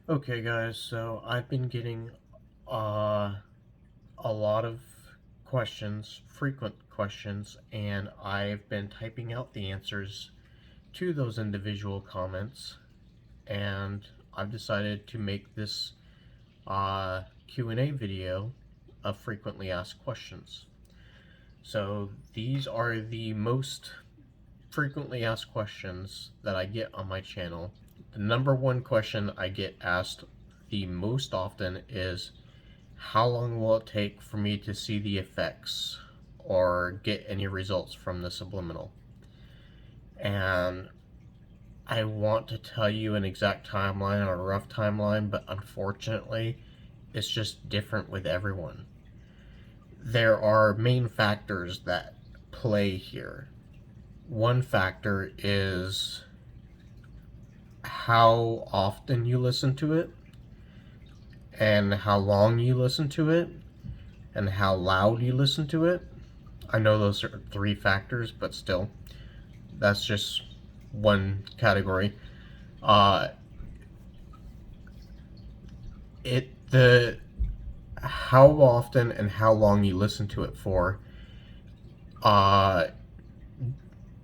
Okay, guys, so I've been getting uh, a lot of questions, frequent questions, and I've been typing out the answers to those individual comments, and I've decided to make this Q&A video of frequently asked questions. So these are the most frequently asked questions that I get on my channel. The number one question I get asked the most often is, how long will it take for me to see the effects or get any results from the subliminal? And I want to tell you an exact timeline or a rough timeline, but unfortunately, it's just different with everyone. There are main factors that play here. One factor is how often you listen to it, and how long you listen to it, and how loud you listen to it. I know those are three factors, but still, that's just one category. Uh, the how often and how long you listen to it for uh,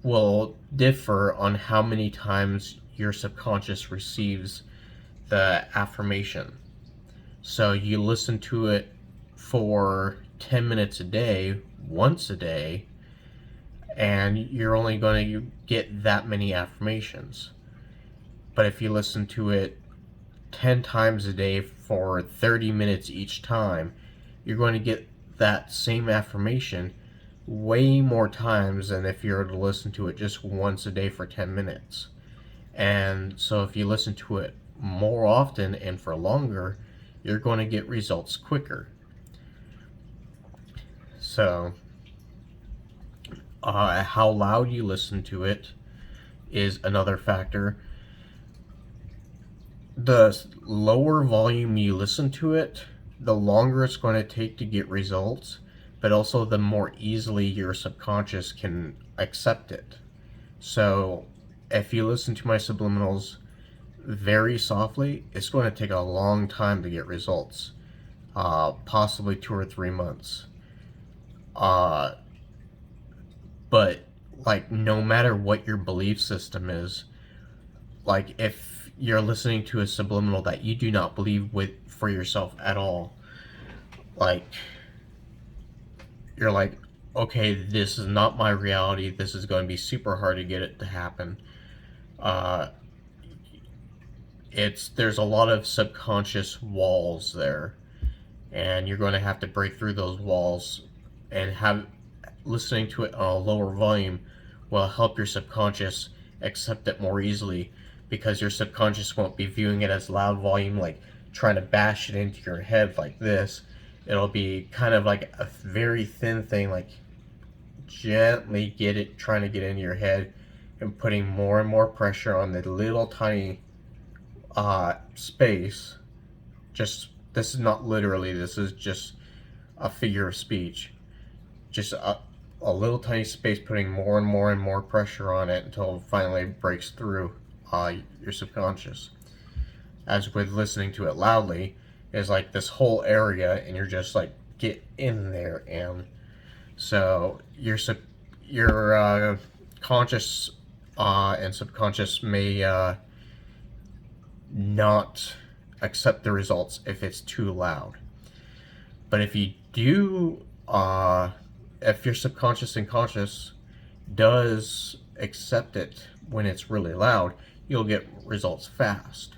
will differ on how many times your subconscious receives the affirmation. So you listen to it for 10 minutes a day, once a day, and you're only going to get that many affirmations. But if you listen to it 10 times a day for 30 minutes each time, you're going to get that same affirmation way more times than if you were to listen to it just once a day for 10 minutes. And so if you listen to it more often and for longer, you're going to get results quicker. So, how loud you listen to it is another factor. The lower volume you listen to it, the longer it's going to take to get results, but also the more easily your subconscious can accept it. So, if you listen to my subliminals very softly, it's going to take a long time to get results, possibly 2 or 3 months. Uh, but like, no matter what your belief system is, like if you're listening to a subliminal that you do not believe with for yourself at all, like you're like, okay, this is not my reality, this is going to be super hard to get it to happen. uh there's a lot of subconscious walls there, and you're going to have to break through those walls, and have listening to it on a lower volume will help your subconscious accept it more easily, because your subconscious won't be viewing it as loud volume, like trying to bash it into your head like this. It'll be kind of like a very thin thing, like gently trying to get into your head, and putting more and more pressure on the little tiny space. Just, this is not literally, this is just a figure of speech. Just a little tiny space, putting more and more and more pressure on it until it finally breaks through your subconscious. As with listening to it loudly, is like this whole area, and you're just like, get in there. And so your conscious and subconscious may not accept the results if it's too loud. But if you do, if your subconscious and conscious does accept it when it's really loud, you'll get results fast.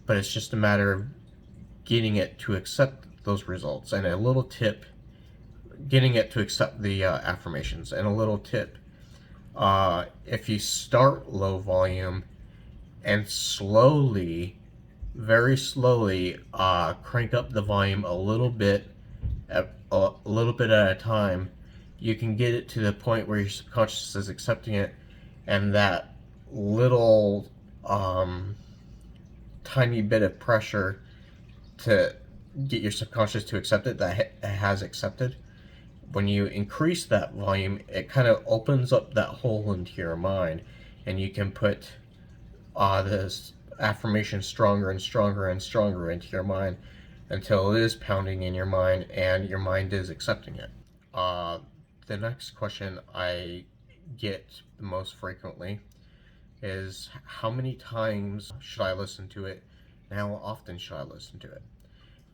But it's just a matter of getting it to accept those results. And a little tip, getting it to accept the affirmations. And a little tip, if you start low volume and slowly, very slowly, crank up the volume a little bit at a time, you can get it to the point where your subconscious is accepting it, and that little tiny bit of pressure to get your subconscious to accept it, that it has accepted. When you increase that volume, it kind of opens up that hole into your mind, and you can put this affirmation stronger and stronger and stronger into your mind until it is pounding in your mind and your mind is accepting it. Uh, the next question I get the most frequently is how many times should I listen to it and how often should I listen to it?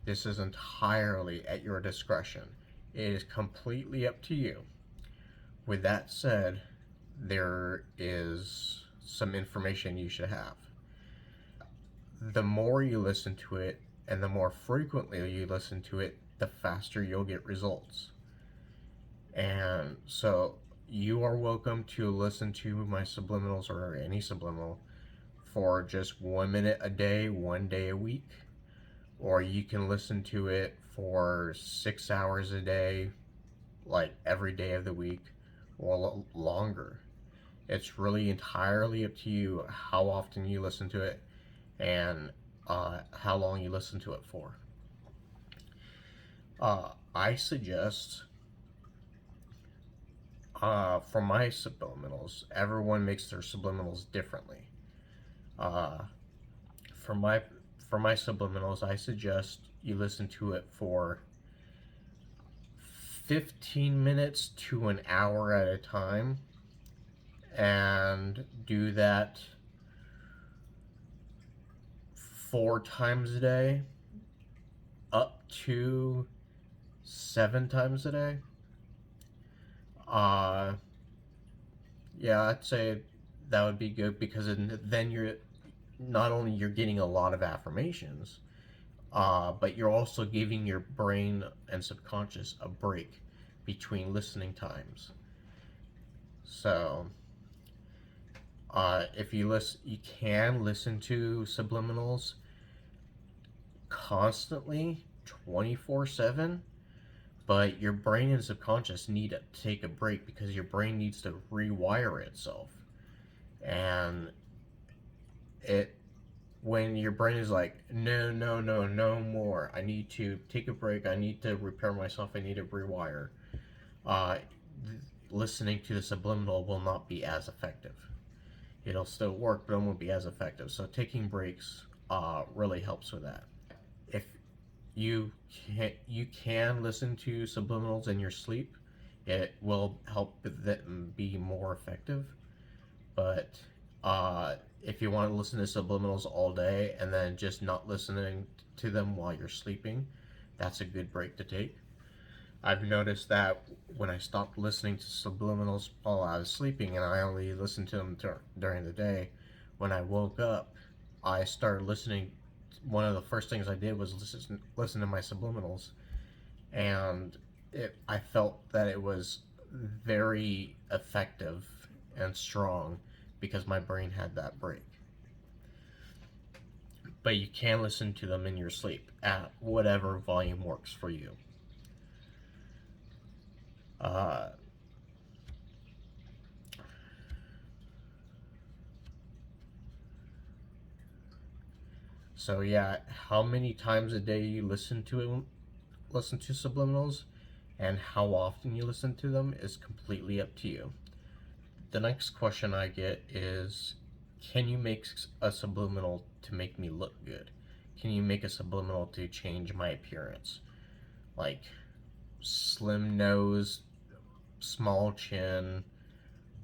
This is entirely at your discretion. It is completely up to you. With that said, there is some information you should have. The more you listen to it and the more frequently you listen to it, the faster you'll get results. And so you are welcome to listen to my subliminals or any subliminal for just 1 minute a day, 1 day a week, or you can listen to it for 6 hours a day, like every day of the week, or longer. It's really entirely up to you how often you listen to it and how long you listen to it for. I suggest for my subliminals, everyone makes their subliminals differently. For my subliminals, I suggest you listen to it for 15 minutes to an hour at a time, and do that 4 times a day, up to 7 times a day. Yeah, I'd say that would be good, because then you're not only you're getting a lot of affirmations, but you're also giving your brain and subconscious a break between listening times. So, if you can listen to subliminals constantly, 24/7. But your brain and subconscious need to take a break, because your brain needs to rewire itself. And when your brain is like, no, no, no, no more, I need to take a break, I need to repair myself, I need to rewire, listening to the subliminal will not be as effective. It'll still work, but it won't be as effective. So taking breaks really helps with that. If you can listen to subliminals in your sleep, it will help them be more effective. But if you want to listen to subliminals all day and then just not listening to them while you're sleeping, that's a good break to take. I've noticed that when I stopped listening to subliminals while I was sleeping and I only listened to them during the day, when I woke up, I started listening. One of the first things I did was listen to my subliminals, and I felt that it was very effective and strong because my brain had that break. But you can listen to them in your sleep at whatever volume works for you. So yeah, how many times a day you listen to subliminals and how often you listen to them is completely up to you. The next question I get is, can you make a subliminal to make me look good? Can you make a subliminal to change my appearance? Like slim nose, small chin,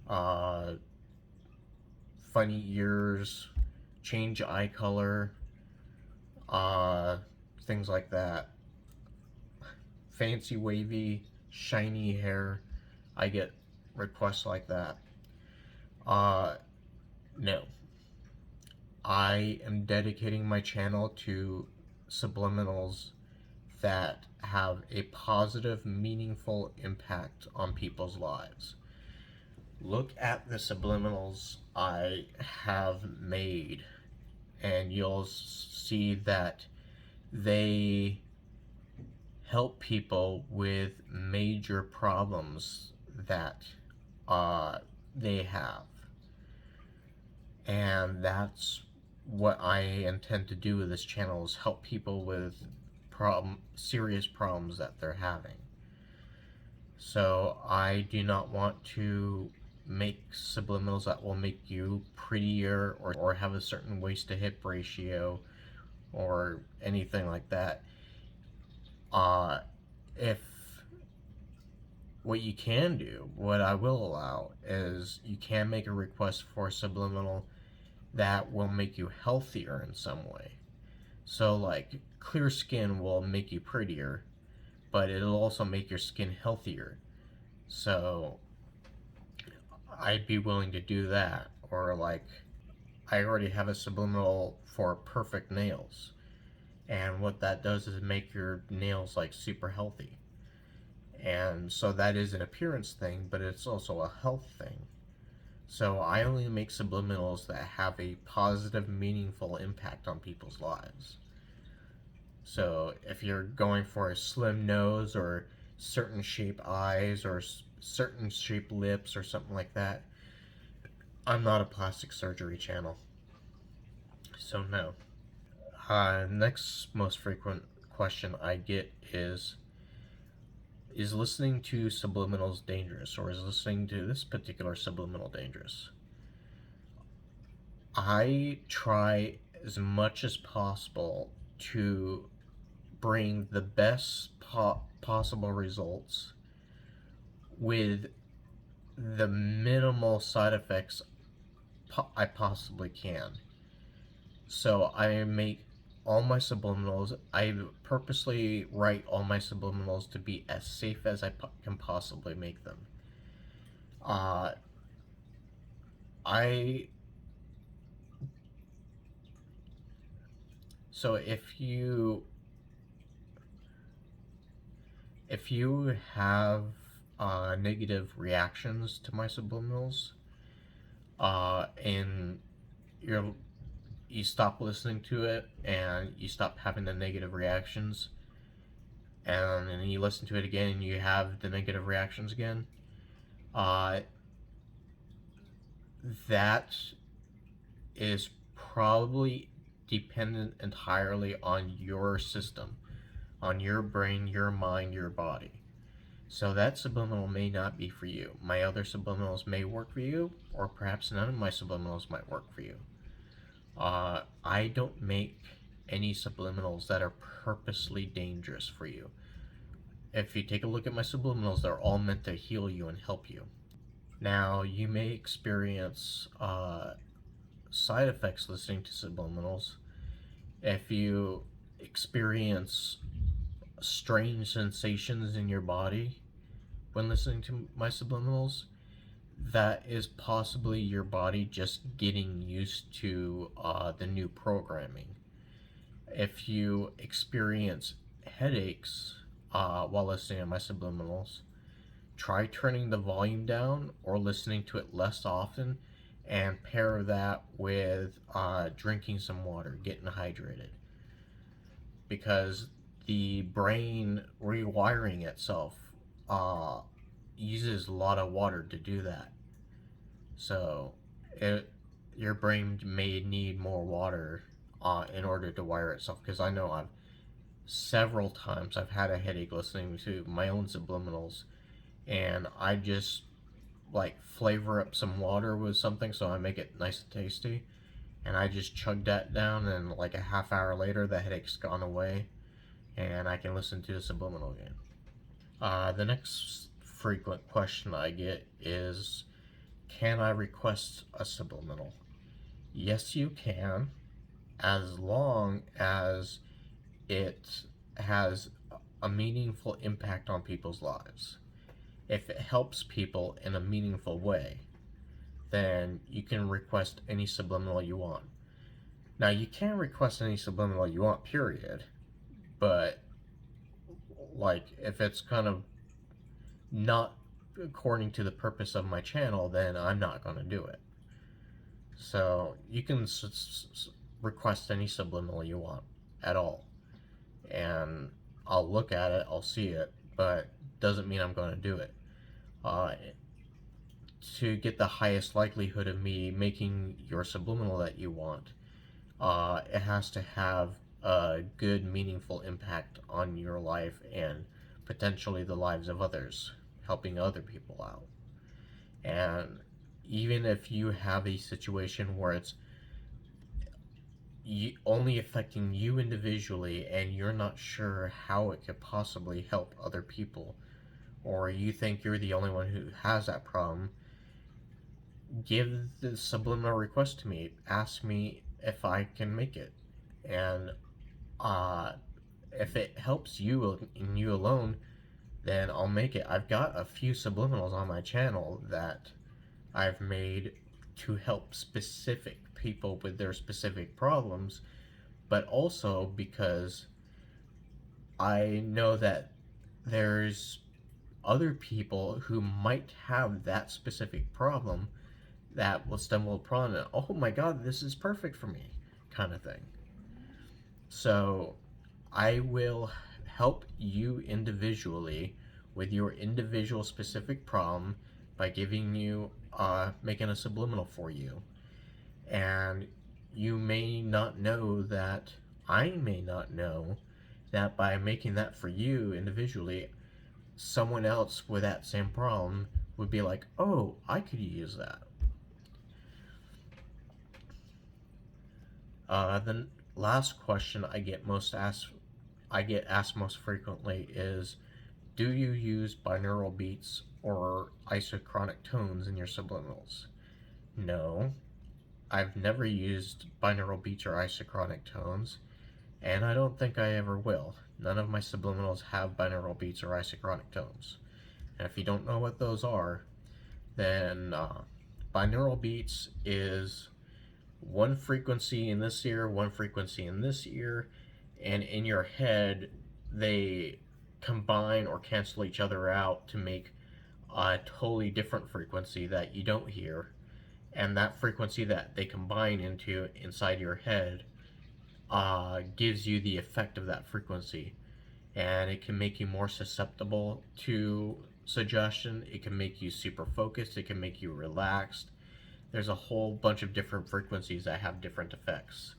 funny ears, change eye color, things like that. Fancy wavy, shiny hair. I get requests like that. No. I am dedicating my channel to subliminals that have a positive, meaningful impact on people's lives. Look at the subliminals I have made, and you'll see that they help people with major problems that they have. And that's what I intend to do with this channel, is help people with serious problems that they're having. So I do not want to make subliminals that will make you prettier or have a certain waist to hip ratio or anything like that. If what you can do, what I will allow, is you can make a request for a subliminal that will make you healthier in some way. So, like, clear skin will make you prettier, but it'll also make your skin healthier. So, I'd be willing to do that. Or, like, I already have a subliminal for perfect nails. And what that does is make your nails, like, super healthy. And so that is an appearance thing, but it's also a health thing. So I only make subliminals that have a positive, meaningful impact on people's lives. So if you're going for a slim nose or certain shape eyes or certain shape lips or something like that, I'm not a plastic surgery channel. So no. Next most frequent question I get is listening to subliminals dangerous, or is listening to this particular subliminal dangerous? I try as much as possible to bring the best possible results with the minimal side effects I possibly can. So I make all my subliminals, I purposely write all my subliminals to be as safe as I can possibly make them. So if you have negative reactions to my subliminals, and you stop listening to it and you stop having the negative reactions, and then you listen to it again and you have the negative reactions again, that is probably dependent entirely on your system, on your brain, your mind, your body. So that subliminal may not be for you. My other subliminals may work for you, or perhaps none of my subliminals might work for you. I don't make any subliminals that are purposely dangerous for you. If you take a look at my subliminals, they're all meant to heal you and help you. Now, you may experience side effects listening to subliminals. If you experience strange sensations in your body when listening to my subliminals, that is possibly your body just getting used to the new programming. If you experience headaches while listening to my subliminals, try turning the volume down or listening to it less often, and pair that with drinking some water, getting hydrated. Because the brain rewiring itself uses a lot of water to do that. So your brain may need more water in order to wire itself. Because I know several times I've had a headache listening to my own subliminals, and I just like flavor up some water with something so I make it nice and tasty, and I just chug that down, and like a half hour later the headache's gone away and I can listen to the subliminal again. The next frequent question I get is, can I request a subliminal? Yes, you can, as long as it has a meaningful impact on people's lives. If it helps people in a meaningful way, then you can request any subliminal you want. Now, you can request any subliminal you want, period, but like if it's kind of not according to the purpose of my channel, then I'm not going to do it. So you can request any subliminal you want at all, and I'll look at it, I'll see it, but doesn't mean I'm going to do it. To get the highest likelihood of me making your subliminal that you want, it has to have a good, meaningful impact on your life and potentially the lives of others, helping other people out. And even if you have a situation where it's only affecting you individually and you're not sure how it could possibly help other people, or you think you're the only one who has that problem, give the subliminal request to me. Ask me if I can make it. And uh, if it helps you and you alone, then I'll make it. I've got a few subliminals on my channel that I've made to help specific people with their specific problems, but also because I know that there's other people who might have that specific problem that will stumble upon it. Oh my god, this is perfect for me, kind of thing. So I will help you individually with your individual specific problem by giving you, making a subliminal for you. And you may not know that, I may not know that by making that for you individually, someone else with that same problem would be like, oh, I could use that. The last question I get asked most frequently is, do you use binaural beats or isochronic tones in your subliminals? No, I've never used binaural beats or isochronic tones, and I don't think I ever will. None of my subliminals have binaural beats or isochronic tones. And if you don't know what those are, then binaural beats is one frequency in this ear, one frequency in this ear, and in your head they combine or cancel each other out to make a totally different frequency that you don't hear. And that frequency that they combine into inside your head gives you the effect of that frequency, and it can make you more susceptible to suggestion. It can make you super focused. It can make you relaxed. There's a whole bunch of different frequencies that have different effects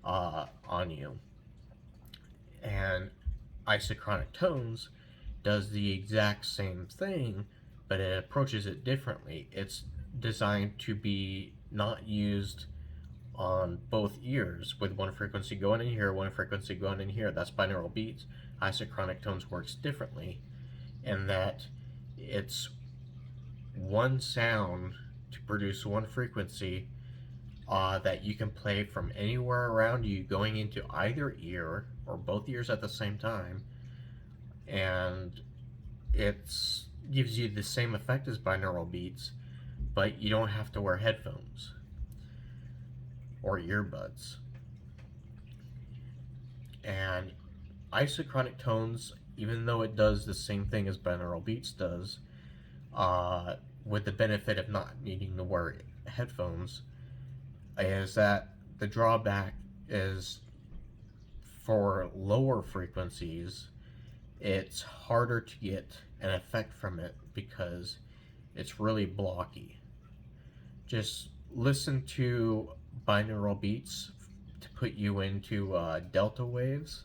on you. And isochronic tones does the exact same thing, but it approaches it differently. It's designed to be not used on both ears, with one frequency going in here, one frequency going in here. That's binaural beats. Isochronic tones works differently in that it's one sound to produce one frequency that you can play from anywhere around you, going into either ear or both ears at the same time, and it gives you the same effect as binaural beats, but you don't have to wear headphones or earbuds. And isochronic tones, even though it does the same thing as binaural beats does, with the benefit of not needing to wear headphones, is that the drawback is for lower frequencies, it's harder to get an effect from it because it's really blocky. Just listen to binaural beats to put you into delta waves,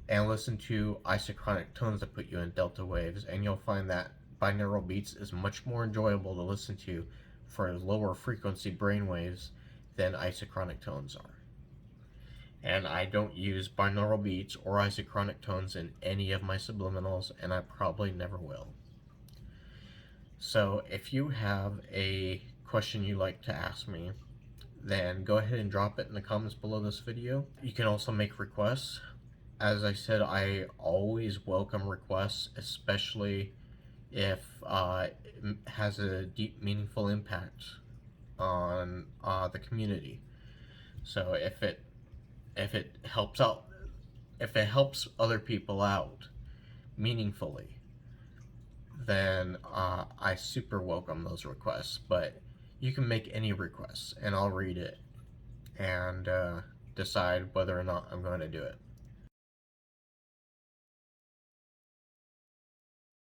and listen to isochronic tones to put you in delta waves, and you'll find that binaural beats is much more enjoyable to listen to for lower frequency brainwaves than isochronic tones are. And I don't use binaural beats or isochronic tones in any of my subliminals, and I probably never will. So if you have a question you'd like to ask me, then go ahead and drop it in the comments below this video. You can also make requests. As I said, I always welcome requests, especially if it has a deep, meaningful impact on the community. So if it helps out, if it helps other people out meaningfully, then I super welcome those requests. But you can make any requests, and I'll read it and decide whether or not I'm going to do it.